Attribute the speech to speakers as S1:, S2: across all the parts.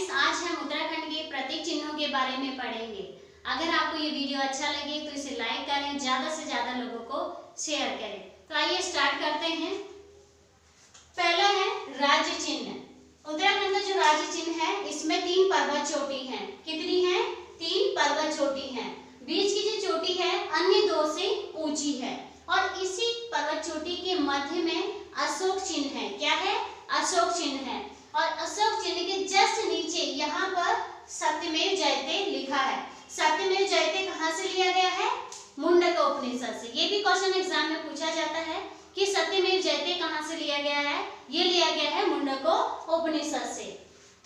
S1: Friends, आज हम उत्तराखंड के प्रतीक चिन्हों के बारे में पढ़ेंगे। अगर आपको ये वीडियो अच्छा लगे तो इसे लाइक करें, ज्यादा से ज्यादा लोगों को शेयर करें। तो आइए स्टार्ट करते हैं। पहला है राज्य चिन्ह। उत्तराखंड का जो राज्य चिन्ह है इसमें 3 पर्वत चोटी है। कितनी है? 3 पर्वत चोटी है। बीच की जो चोटी है अन्य 2 से ऊंची है और इसी पर्वत चोटी के मध्य में अशोक चिन्ह है। क्या है? अशोक चिन्ह है। और अशोक चिन्ह के जस्ट नीचे यहाँ पर सत्यमेव जयते लिखा है। सत्यमेव जयते कहाँ से लिया गया है? मुंडक उपनिषद से। ये भी क्वेश्चन एग्जाम में पूछा जाता है कि सत्यमेव जयते कहाँ से लिया गया है? ये लिया गया है मुंडक उपनिषद से।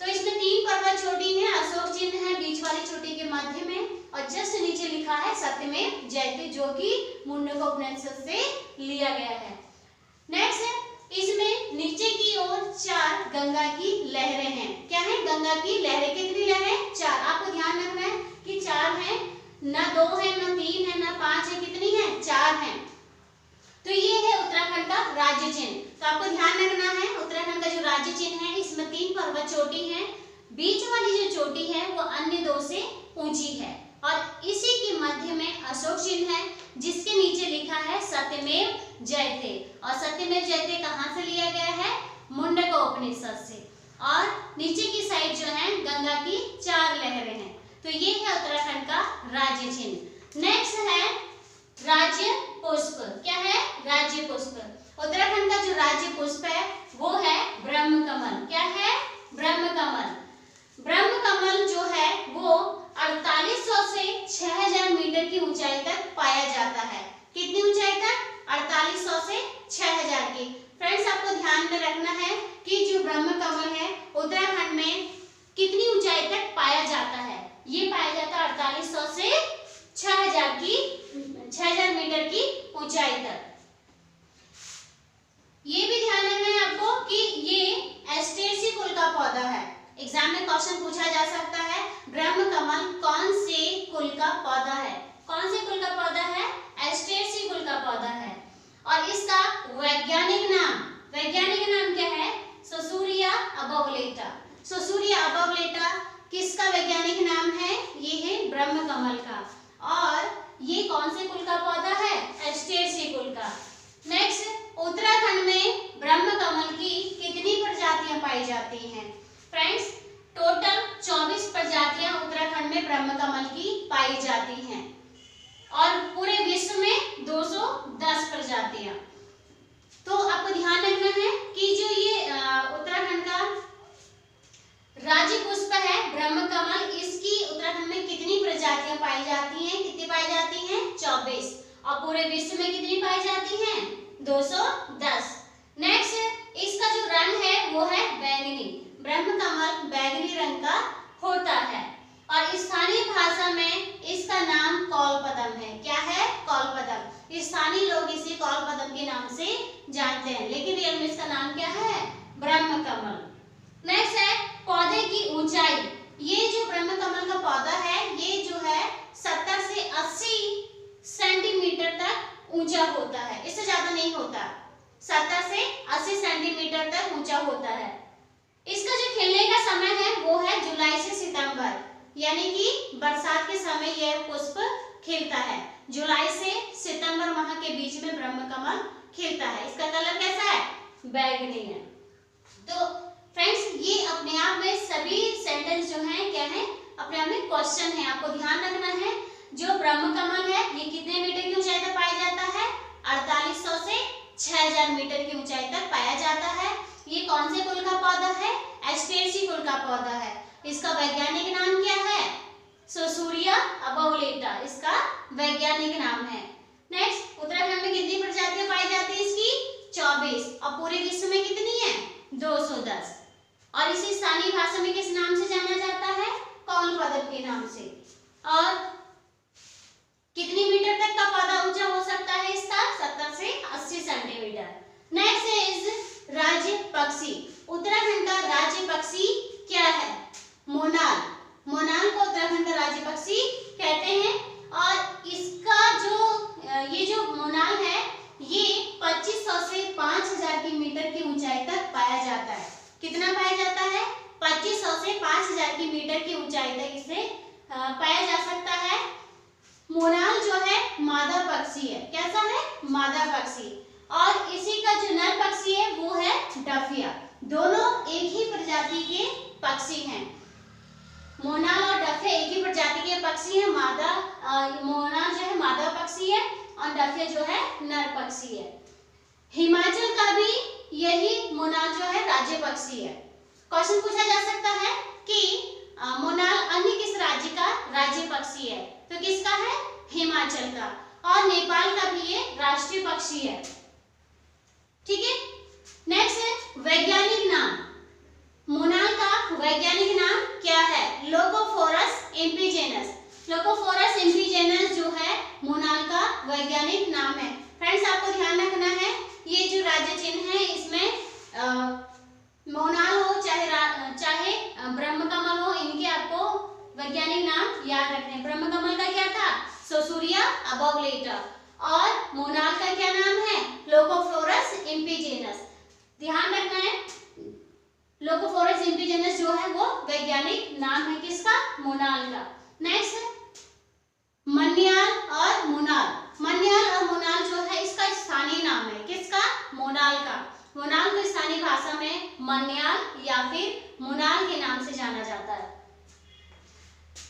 S1: तो इसमें 3 पर्वत चोटी है, अशोक चिन्ह है बीच वाली चोटी के मध्य में और जस्ट नीचे लिखा है सत्यमेव जयते, जो कि मुंडक उपनिषद से लिया गया है। नेक्स्ट है, इसमें नीचे की ओर 4 गंगा की लहरें हैं। क्या है? गंगा की लहरें। कितनी लहरें? 4। आपको ध्यान रखना है कि 4 है, ना 2 है, ना 3 है, ना 5 है। कितनी है? 4 है। तो ये है उत्तराखंड का राज्य चिन्ह। तो आपको ध्यान रखना है उत्तराखंड का जो राज्य चिन्ह है इसमें 3 पर्वत चोटी है। बीच वाली जो चोटी है वो अन्य 2 से ऊंची है और इसी के मध्य में अशोक चिन्ह है जिसके नीचे लिखा है सत्यमेव जयते। और सत्यमेव जयते कहाँ से लिया गया है? मुंडक उपनिषद से। और नीचे की साइड जो है गंगा की 4 लहरें हैं। तो ये है उत्तराखंड का राज्य चिन्ह। नेक्स्ट है राज्य पुष्प। क्या है? राज्य पुष्प। उत्तराखंड का जो राज्य पुष्प है वो है ब्रह्म कमल। क्या है? ब्रह्म कमल। ब्रह्म कमल जो है वो 4800 से 6000 मीटर की ऊंचाई तक पाया जाता है। कितनी ऊंचाई तक? 4800 से 6000 की। फ्रेंड्स, आपको ध्यान में रखना है कि जो ब्रह्म कमल है उत्तराखंड में कितनी ऊंचाई तक पाया जाता है? ये पाया जाता है 4800 से 6000 मीटर की ऊंचाई तक। ये भी ध्यान रखना है आपको कि ये एस्टेरेसी कुल का पौधा है। एग्जाम में क्वेश्चन पूछा जा सकता है ब्रह्म कमल कौन से कुल का पौधा है? कौन से कुल का पौधा है? एस्टेरेसी कुल का पौधा है। और इसका वैज्ञानिक नाम क्या है? सोसूरिया अबोवलेटा। सोसूरिया अबोवलेटा किसका वैज्ञानिक नाम है? ये है ब्रह्म कमल का। और ये कौन से कुल का पौधा है? एस्टेरेसी कुल का। नेक्स्ट, उत्तराखंड में ब्रह्म कमल की कितनी प्रजातियां पाई जाती हैं? फ्रेंड्स, टोटल 24 प्रजातियां उत्तराखंड में ब्रह्म कमल की पाई जाती हैं और पूरे विश्व में 210 प्रजातियां। तो आपको ध्यान रखना है कि जो ये उत्तराखंड का राज्य पुष्प है ब्रह्म कमल, इसकी उत्तराखंड में कितनी प्रजातियां पाई जाती हैं? कितनी पाई जाती हैं? 24। और पूरे विश्व में कितनी पाई जाती हैं? 210। नेक्स्ट, इसका जो रंग है वो है बैंगनी। ब्रह्म कमल बैंगनी रंग का होता है और स्थानीय भाषा में इसका नाम कौलपदम है। क्या है? कौलपदम। स्थानीय लोग इसे कौलपदम के नाम से जानते हैं, लेकिन रियल में इसका नाम क्या है? ब्रह्म कमल। नेक्स्ट है पौधे की ऊंचाई। ये जो ब्रह्म कमल का पौधा है ये जो है 70 से 80 सेंटीमीटर तक ऊंचा होता है, इससे ज्यादा नहीं होता। 70 से 80 सेंटीमीटर तक ऊंचा होता है। इसका जो खिलने का समय है वो है जुलाई से सितंबर, यानी कि बरसात के समय यह पुष्प खिलता है। जुलाई से सितंबर माह के बीच में ब्रह्म कमल खिलता है। इसका कलर कैसा है? बैंगनी है। तो फ्रेंड्स, ये अपने आप में सभी सेंटेंस जो हैं क्या है? अपने आप में क्वेश्चन है। आपको ध्यान रखना है जो ब्रह्म कमल है ये कितने मीटर की ऊंचाई तक पाया जाता है? 4800 से 6000 मीटर की ऊंचाई तक पाया जाता है। ये कौन से कुल का पौधा है? एस्टेरेसी कुल का पौधा है। इसका वैज्ञानिक नाम क्या है? सोसूरिया अबोवलेटा इसका वैज्ञानिक नाम है। नेक्स्ट, उत्तराखंड में कितनी प्रजातियां पाई जाती है इसकी? 24। और पूरे विश्व में कितनी है? 210। और इसे स्थानीय भाषा में किस नाम से जाना जाता है? कौलपदम के नाम से। और कितनी मीटर तक का पौधा ऊंचा हो सकता है इसका? 70 से 80 सेंटीमीटर। नेक्स्ट इज राज्य पक्षी। उत्तराखंड का राज्य पक्षी क्या है? मोनाल। मोनाल को उत्तराखंड का राज्य पक्षी कहते हैं और इसका ये जो मोनाल है ये 2500 से 5000 की मीटर की ऊंचाई तक पाया जाता है। कितना पाया जाता है? 2500 से 5000 की मीटर की ऊंचाई तक इसे पाया जा सकता है। मोनाल जो है मादा पक्षी है। कैसा है? मादा पक्षी। और इसी का जो नर पक्षी है वो है डफिया। दोनों एक ही प्रजाति के पक्षी हैं। मोनाल और डफिया एक ही प्रजाति के पक्षी हैं। मोनाल जो है मादा पक्षी है और डफिया जो है नर पक्षी है। हिमाचल का भी यही मोनाल जो है राज्य पक्षी है। क्वेश्चन पूछा जा सकता है कि मोनाल अन्य किस राज्य का राज्य पक्षी है? तो किसका है? हिमाचल का। और नेपाल का भी ये राष्ट्रीय पक्षी है। ठीक है। नेक्स्ट है वैज्ञानिक नाम। मोनाल का वैज्ञानिक नाम क्या है? लोकोफोरस इम्पीजेनस। लोकोफोरस इम्पीजेनस जो है मोनाल का वैज्ञानिक नाम है। फ्रेंड्स, आपको ध्यान रखना है ये जो राज्य चिन्ह है इसमें मोनाल हो चाहे ब्रह्मकमल हो, इनके आपको वैज्ञानिक नाम याद रखने हैं। ब्रह्मकमल का क्या था? सोसूरिया अबोवलेटा। और मोनाल का क्या नाम है? लोकोफोरस इम्पीजेनस। ध्यान रखना है लोकोफोरस इम्पीजेनस जो है वो वैज्ञानिक नाम है किसका? मोनाल का। नेक्स्ट मन्याल और मोनाल। मन्याल और मोनाल जो है इसका स्थानीय नाम है। किसका? मोनाल का। मोनाल को स्थानीय भाषा में मन्याल या फिर मोनाल के नाम से जाना जाता है।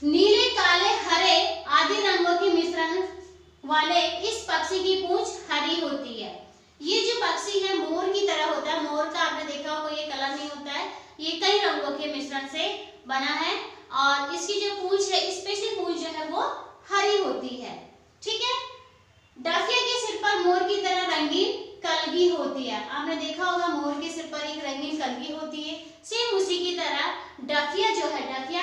S1: नीले, काले, हरे आदि रंगों के मिश्रण वाले इस पक्षी की पूंछ हरी होती है। ये जो पक्षी है मोर की तरह होता है। मोर का आपने देखा होगा ये कलर नहीं होता है, ये कई रंगों के मिश्रण से बना है और इसकी जो पूंछ है, स्पेशली पूंछ जो है वो हरी होती है। ठीक है। डफिया के सिर पर मोर की तरह रंगीन कलगी होती है। आपने देखा होगा मोर के सिर पर एक रंगीन कलगी होती है। सेम उसी की तरह डफिया जो है, डफिया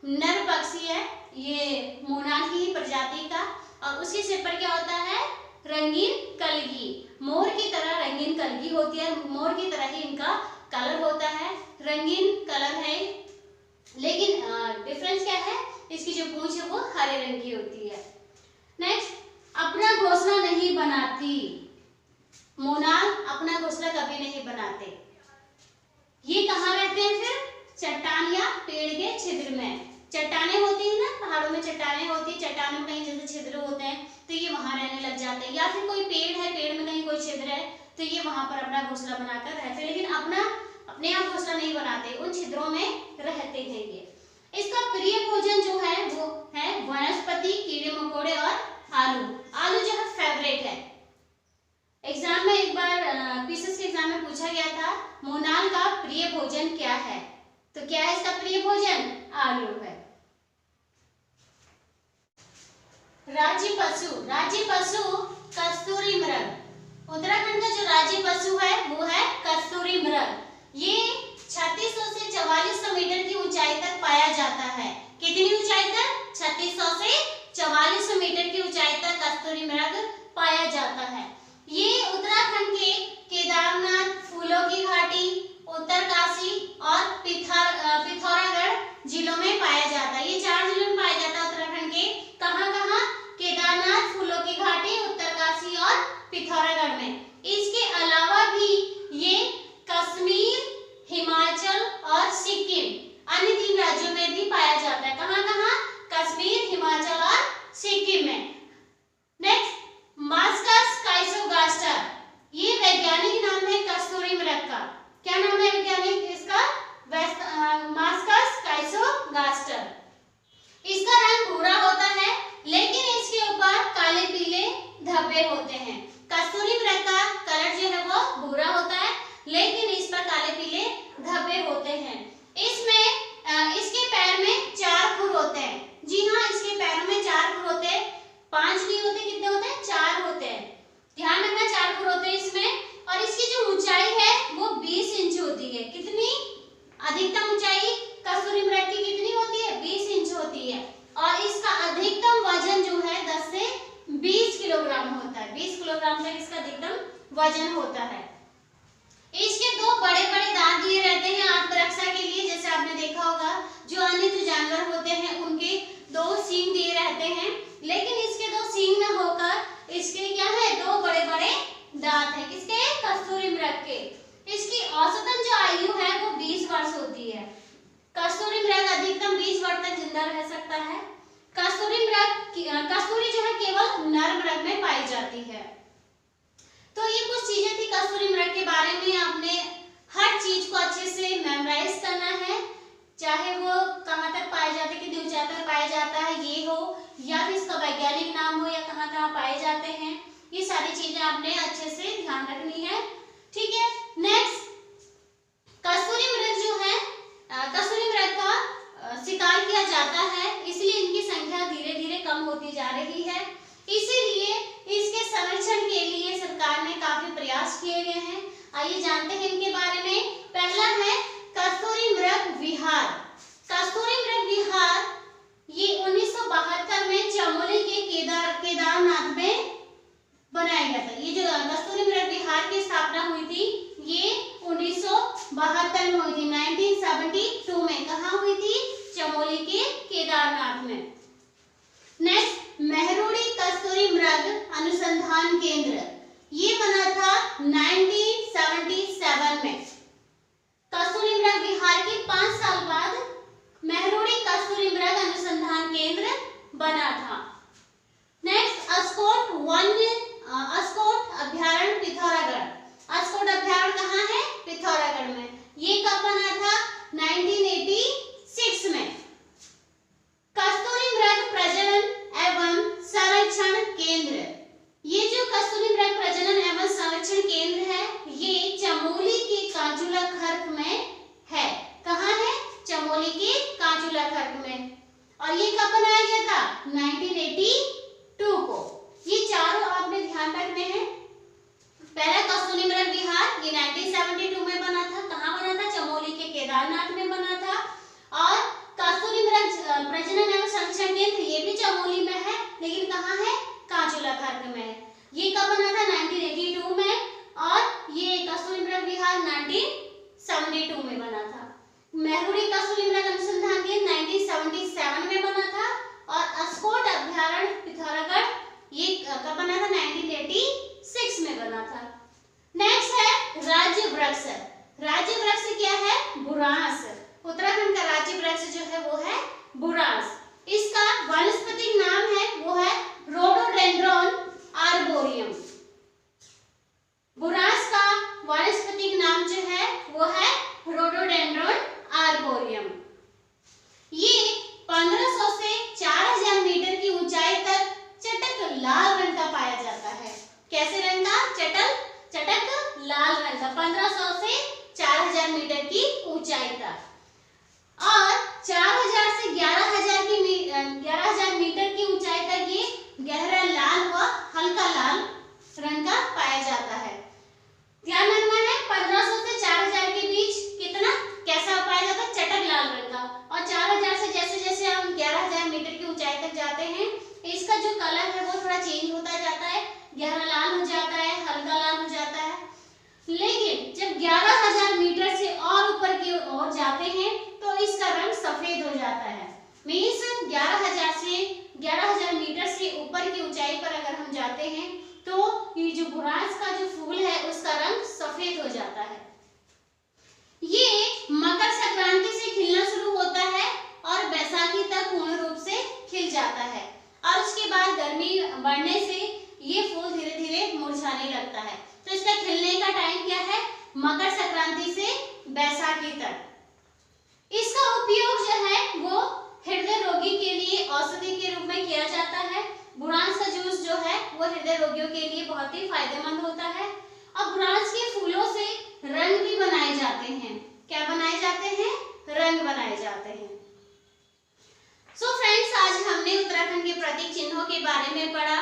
S1: नर पक्षी है, ये मोनाल की ही प्रजाति का, और उसके सिर पर क्या होता है? रंगीन कलगी। मोर की तरह रंगीन कलगी होती है। मोर की तरह ही इनका कलर होता है, रंगीन कलर है, लेकिन डिफरेंस क्या है? इसकी जो पूंछ है वो हरे रंग की होती है। नेक्स्ट, अपना घोंसला नहीं बनाती। मोनाल अपना घोंसला कभी नहीं बनाते। ये कहाँ रहते हैं फिर? चट्टान या पेड़ के छिद्र में। चट्टानें होती है ना, पहाड़ों में चट्टानें होती है, चट्टानों में कहीं जैसे छिद्र होते हैं तो ये वहां रहने लग जाते हैं। या फिर कोई पेड़ है, पेड़ में कहीं कोई छिद्र है तो ये वहां पर अपना घोंसला बनाकर रहते हैं, लेकिन अपने आप घोंसला नहीं बनाते, उन छिद्रों में रहते हैं ये। इसका प्रिय भोजन जो है वो है वनस्पति, कीड़े मकोड़े और आलू। आलू जो है फेवरेट है। एग्जाम में एक बार पीसीएस के एग्जाम में पूछा गया था मोनाल का प्रिय भोजन क्या है? तो क्या है इसका प्रिय भोजन? आलू है। राज्य पशु। राज्य पशु कस्तूरी मृग। उत्तराखंड का जो राज्य पशु है वो है कस्तूरी मृग। ये 3600 से 4400 मीटर की ऊंचाई तक पाया जाता है। कितनी ऊंचाई तक? 3600 से 4400 मीटर की ऊंचाई तक कस्तूरी मृग पाया जाता है। ये उत्तराखंड के केदारनाथ, फूलों की घाटी, उत्तरकाशी और पिथौरागढ़ जिलों में पाया जाता है। ये 4 जिलों में पाया जाता है उत्तराखंड के। कहाँ कहाँ? केदारनाथ, फूलों की घाटी, उत्तरकाशी और पिथौरागढ़ में। इसके अलावा भी ये कश्मीर, हिमाचल और सिक्किम अन्य 3 राज्यों में भी पाया जाता है। कहाँ कहाँ? कश्मीर, हिमाचल और सिक्किम में। Next, Moschus chrysogaster. ये वैज्ञानिक नाम है कस्तूरी मृग का। क्या नाम है वैज्ञानिक इसका? मास्कस काइसोगास्टर। इसका रंग भूरा होता है लेकिन इसके ऊपर काले पीले धब्बे होते हैं। कस्तूरी मृग का कलर जो है वो भूरा होता है लेकिन इस पर काले पीले धब्बे होते हैं। इसके पैर में 4 खुर होते हैं। जी हाँ, इसके पैरों में 4 खुर होते हैं। 5 नहीं होते, कितने होते हैं? 4 होते हैं। ध्यान रखना, 4 खुर होते हैं इसमें। और इसकी जो ऊंचाई है वो 20 इंच होती है। कितनी? अधिकतम ऊंचाई कस्तूरी मृग की कितनी होती है? 20 इंच होती है। और इसका अधिकतम वजन जो है 10 से 20 किलोग्राम होता है। 20 किलोग्राम तक इसका अधिकतम वजन होता है। इसके 2 बड़े बड़े दांत दिए रहते हैं आत्मरक्षा के लिए। जैसे आपने देखा होगा जो अन्य जो जानवर होते हैं उनके 2 सींग दिए रहते हैं, लेकिन इसके 2 सींग न होकर इसके क्या है? 2 बड़े बड़े दांत है। किसके? कस्तूरी मृग के। इसकी औसतन जो आयु है वो 20 वर्ष होती है। जिंदा रह सकता है। कस्तूरी जो है केवल नर मृग में पाई जाती है। तो ये कुछ चीजें थी कस्तूरी मृग के बारे में। आपने हर चीज को अच्छे से मेमोराइज करना है, चाहे वो कहाँ तक पाया जाता है, कितनी ऊंचाई तक पाया जाता है ये हो, या फिर इसका वैज्ञानिक नाम हो, या कहाँ कहाँ पाए जाते हैं, ये सारी चीजें आपने अच्छे से ध्यान रखनी है। ठीक है, नेक्स्ट कस्तूरी मृग जो है, कस्तूरी मृग का शिकार किया जाता है, इसलिए इनकी संख्या धीरे धीरे कम होती जा रही है। इसीलिए इसके संरक्षण के लिए सरकार ने काफी प्रयास किए गए हैं। आइए जानते हैं इनके बारे में। पहला है कस्तूरी मृग विहार। कस्तूरी मृग विहार ये 1972 में चमोली के केदारनाथ में बनाया गया था। ये जो कस्तूरी मृग विहार की स्थापना हुई थी ये 1972 में हुई थी, 1972 में। कहाँ हुई थी? चमोली के केदारनाथ में। नेक्स्ट मेहरुड़ी कस्तूरी मृग अनुसंधान केंद्र, ये बना था 1977 में। कस्तूरी मृग विहार के 5 साल बाद मेहरुड़ी कस्तूरी मृग अनुसंधान केंद्र बना था। नेक्स्ट अस्कोट अभ्यारण्य पिथौरागढ़। अस्कोट अभ्यारण्य कहाँ है? पिथौरागढ़ में। ये कब बना था? 1986 में। कस्तूरी मृग प्रजनन एवं संरक्षण केंद्र, ये जो कस्तूरी मृग प्रजनन एवं संरक्षण केंद्र है ये चमोली के कांजुला खर्क में है। कहाँ है? चमोली के कांजुला खर्क में। और ये कब बनाया गया था? 1982 को। ये चारों आपने ध्यान रखने हैं। पहला कस्तूरी मृग विहार ये 1972 में बना था। कहाँ बना था? चमोली के केदारनाथ में बना था। और कस्तूरी मृग प्रजनन एवं संरक्षण केंद्र ये भी चमोली में है, लेकिन कहाँ है? कांजुला खर्क में है। ये कब बना था? 1982 में। और ये कस्तूरी मृग विहार 1972 में बना था। मेहरुड़ी कस्तूरी मृग अनुसंधान केंद्र 1977 में बना था। और अस्कोट अभ्यारण्य पिथौरागढ़ ये कब बना था? 1986 में बना था। नेक्स्ट है राज्य वृक्ष। राज्य वृक्ष क्या है? बुरांस। उत्तराखंड का राज्य वृक्ष जो है वो है बुरांस। इसका वानस्पतिक नाम है वो है रोडोडेंड्रॉन आर्बोरियम। बुरांस का वानस्पतिक नाम जो है वो है रोडोडेंड्रॉन आर्बोरियम। ये 1500 से 4000 मीटर की ऊंचाई तक चटक लाल रंग का पाया जाता है। कैसे रंग का? चटक लाल रंग का। 1500 से 4000 मीटर की ऊंचाई तक। और 4000 से 11000 मीटर की ऊंचाई तक ये गहरा लाल व हल्का लाल रंग का पाया जाता है। ध्यान रखना है 1500 से 4000 के बीच कितना कैसा पाया जाता है? चटक लाल रंग का। और 4000 से जैसे जैसे हम 11000 मीटर की ऊंचाई तक जाते हैं इसका जो कलर है वो थोड़ा चेंज होता जाता है, गहरा लाल हो जाता है, हल्का लाल हो जाता है। लेकिन जब 11000 मीटर से और ऊपर की ओर जाते हैं तो इसका रंग सफेद हो जाता है। मीन्स 11000 मीटर से ऊपर की ऊंचाई पर अगर हम जाते हैं तो ये जो बुरांस का जो फूल है उसका रंग सफेद हो जाता है। ये मकर संक्रांति से खिलना शुरू होता है और बैसाखी तक पूर्ण रूप से खिल जाता है। और उसके बाद गर्मी बढ़ने से ये फूल धीरे धीरे मुरझाने लगता है। तो इसका खिलने का टाइम क्या है? मकर संक्रांति से बैसाखी तक। इसका उपयोग जो है वो हृदय रोगी के लिए औषधि के रूप में किया जाता है। बुरांस का जूस जो है वो हृदय रोगियों के लिए बहुत ही फायदेमंद होता है। और बुरांस के फूलों से रंग भी बनाए जाते हैं। क्या बनाए जाते हैं? रंग बनाए जाते हैं। सो फ्रेंड्स, आज हमने उत्तराखंड के प्रतीक चिन्हों के बारे में पढ़ा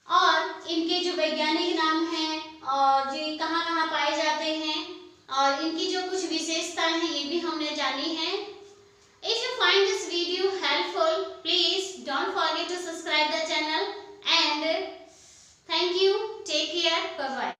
S1: और इनके जो वैज्ञानिक नाम हैं और जो कहाँ कहाँ पाए जाते हैं और इनकी जो कुछ विशेषताएं हैं ये भी हमने जानी है। If you find this video helpful, please don't forget to subscribe the channel and thank you. Take care. Bye bye.